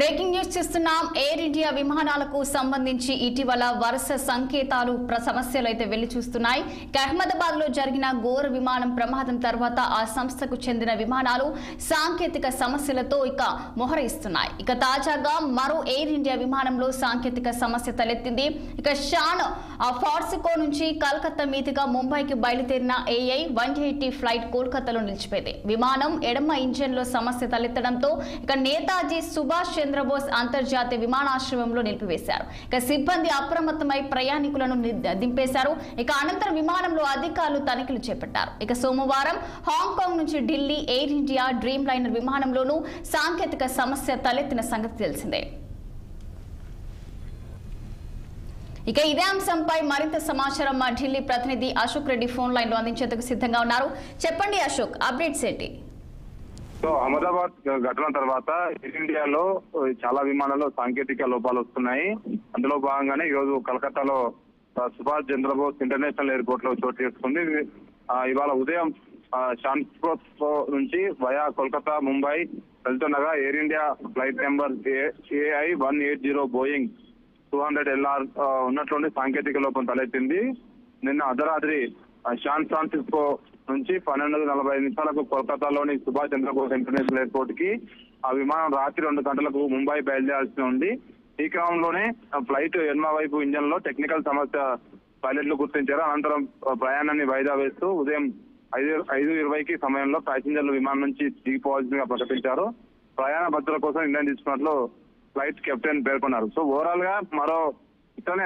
Breaking news చూస్తున్నాం. Air India విమానాలకు సంబంధించి ఇటీవల వరుస సంకేతాలు సమస్యలు అయితే వెళ్లి చూస్తున్నాయి. అహ్మదాబాద్ లో జరిగిన ఘోర విమానం ప్రమాదం తర్వాత ఆ సంస్థకు చెందిన విమానాలు సాంకేతిక సమస్యలతో మొహరిస్తున్నాయి. తాజాగా మరో ఎయిర్ ఇండియా విమానంలో సాంకేతిక సమస్య తలెత్తింది. షాన్ ఫార్సికో నుంచి కలకత్తా మీదుగా ముంబైకి బయలుదేరిన AI 180 ఫ్లైట్ కోల్కతాలో నిలిచిపోయింది. విమానం ఎడమ ఇంజన్ లో సమస్య తలెత్తడంతో నేతాజీ సుభాష్ చంద్రబోస్ అంతర్జాతీయ విమానాశ్రయంలో నిలిపివేశారు. సిబ్బంది అప్రమత్తమై ప్రయాణికులను దింపేశారు. అనంతరం విమానంలో అధికారులు తనిఖీలు చేపట్టారు. సోమవారం హాంకాంగ్ నుంచి Delhi Air India Dreamliner విమానంలోనూ సాంకేతిక సమస్య తలెత్తిన సంగతి తెలిసిందే. ఇదే అంశంపై మరింత సమాచారం మా ఢిల్లీ ప్రతినిధి అశోక్ రెడ్డి ఫోన్ లైన్ లో అందించేందుకు సిద్ధంగా ఉన్నారు. చెప్పండి అశోక్, అప్డేట్స్ ఏంటి? సో అహ్మదాబాద్ ఘటన తర్వాత ఎయిర్ ఇండియాలో చాలా విమానాల్లో సాంకేతిక లోపాలు వస్తున్నాయి. అందులో భాగంగానే ఈరోజు కలకత్తాలో సుభాష్ చంద్రబోస్ ఇంటర్నేషనల్ ఎయిర్పోర్ట్ లో చోటు చేసుకుంది. ఇవాళ ఉదయం షాన్ఫ్రోస్కో నుంచి వయా కోల్కతా ముంబై వెళ్తుండగా air India flight number AI 180 Boeing 200 LR ఉన్నట్లుండి సాంకేతిక లోపం తలెత్తింది. నిన్న అర్ధరాత్రి శాన్ ఫ్రాన్సిస్కో నుంచి 12:45 కోల్కతాలోని సుభాష్ చంద్రబోస్ ఇంటర్నేషనల్ ఎయిర్పోర్ట్ కి ఆ విమానం రాత్రి 2 గంటలకు ముంబై బయలుదేరాల్సి ఉంది. ఈ క్రమంలోనే ఫ్లైట్ ఎడమ వైపు ఇంజన్ లో టెక్నికల్ సమస్య పైలట్లు గుర్తించారు. అనంతరం ప్రయాణాన్ని వాయిదా వేస్తూ ఉదయం 5:20 సమయంలో ప్యాసింజర్లు విమానం నుంచి దిగిపోవాల్సిందిగా ప్రకటించారు. ప్రయాణ భద్రత కోసం నిర్ణయం తీసుకున్నట్లు ఫ్లైట్ కెప్టెన్ పేర్కొన్నారు. సో ఓవరాల్ గా మరో ఇట్లనే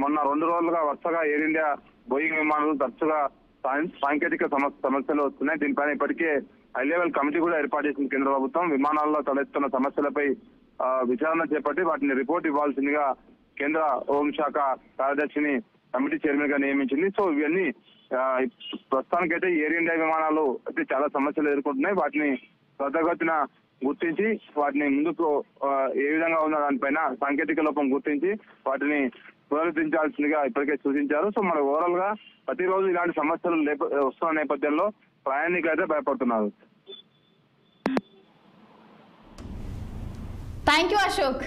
మొన్న 2 రోజులుగా వరుసగా ఎయిర్ ఇండియా బోయింగ్ విమానాలు తరచుగా సాంకేతిక సమస్యలు వస్తున్నాయి. దీనిపైన ఇప్పటికే హై లెవెల్ కమిటీ కూడా ఏర్పాటు చేసింది కేంద్ర ప్రభుత్వం. విమానాల్లో తలెత్తున్న సమస్యలపై విచారణ చేపట్టి వాటిని రిపోర్ట్ ఇవ్వాల్సిందిగా కేంద్ర హోంశాఖ కార్యదర్శిని కమిటీ చైర్మన్ గా నియమించింది. సో ఇవన్నీ ప్రస్తుతానికైతే ఎయిర్ ఇండియా విమానాలు అయితే చాలా సమస్యలు ఎదుర్కొంటున్నాయి. వాటిని త్వరితగతిన గుర్తించి వాటిని ముందుకు ఏ విధంగా ఉన్న దానిపైన సాంకేతిక లోపం గుర్తించి వాటిని పునరుద్ధరించాల్సిందిగా ఇప్పటికే సూచించారు. సో మన ఓవరాల్ గా ప్రతిరోజు ఇలాంటి సమస్యలు వస్తున్న నేపథ్యంలో ప్రయాణికులు అయితే భయపడుతున్నారు. Thank you Ashok.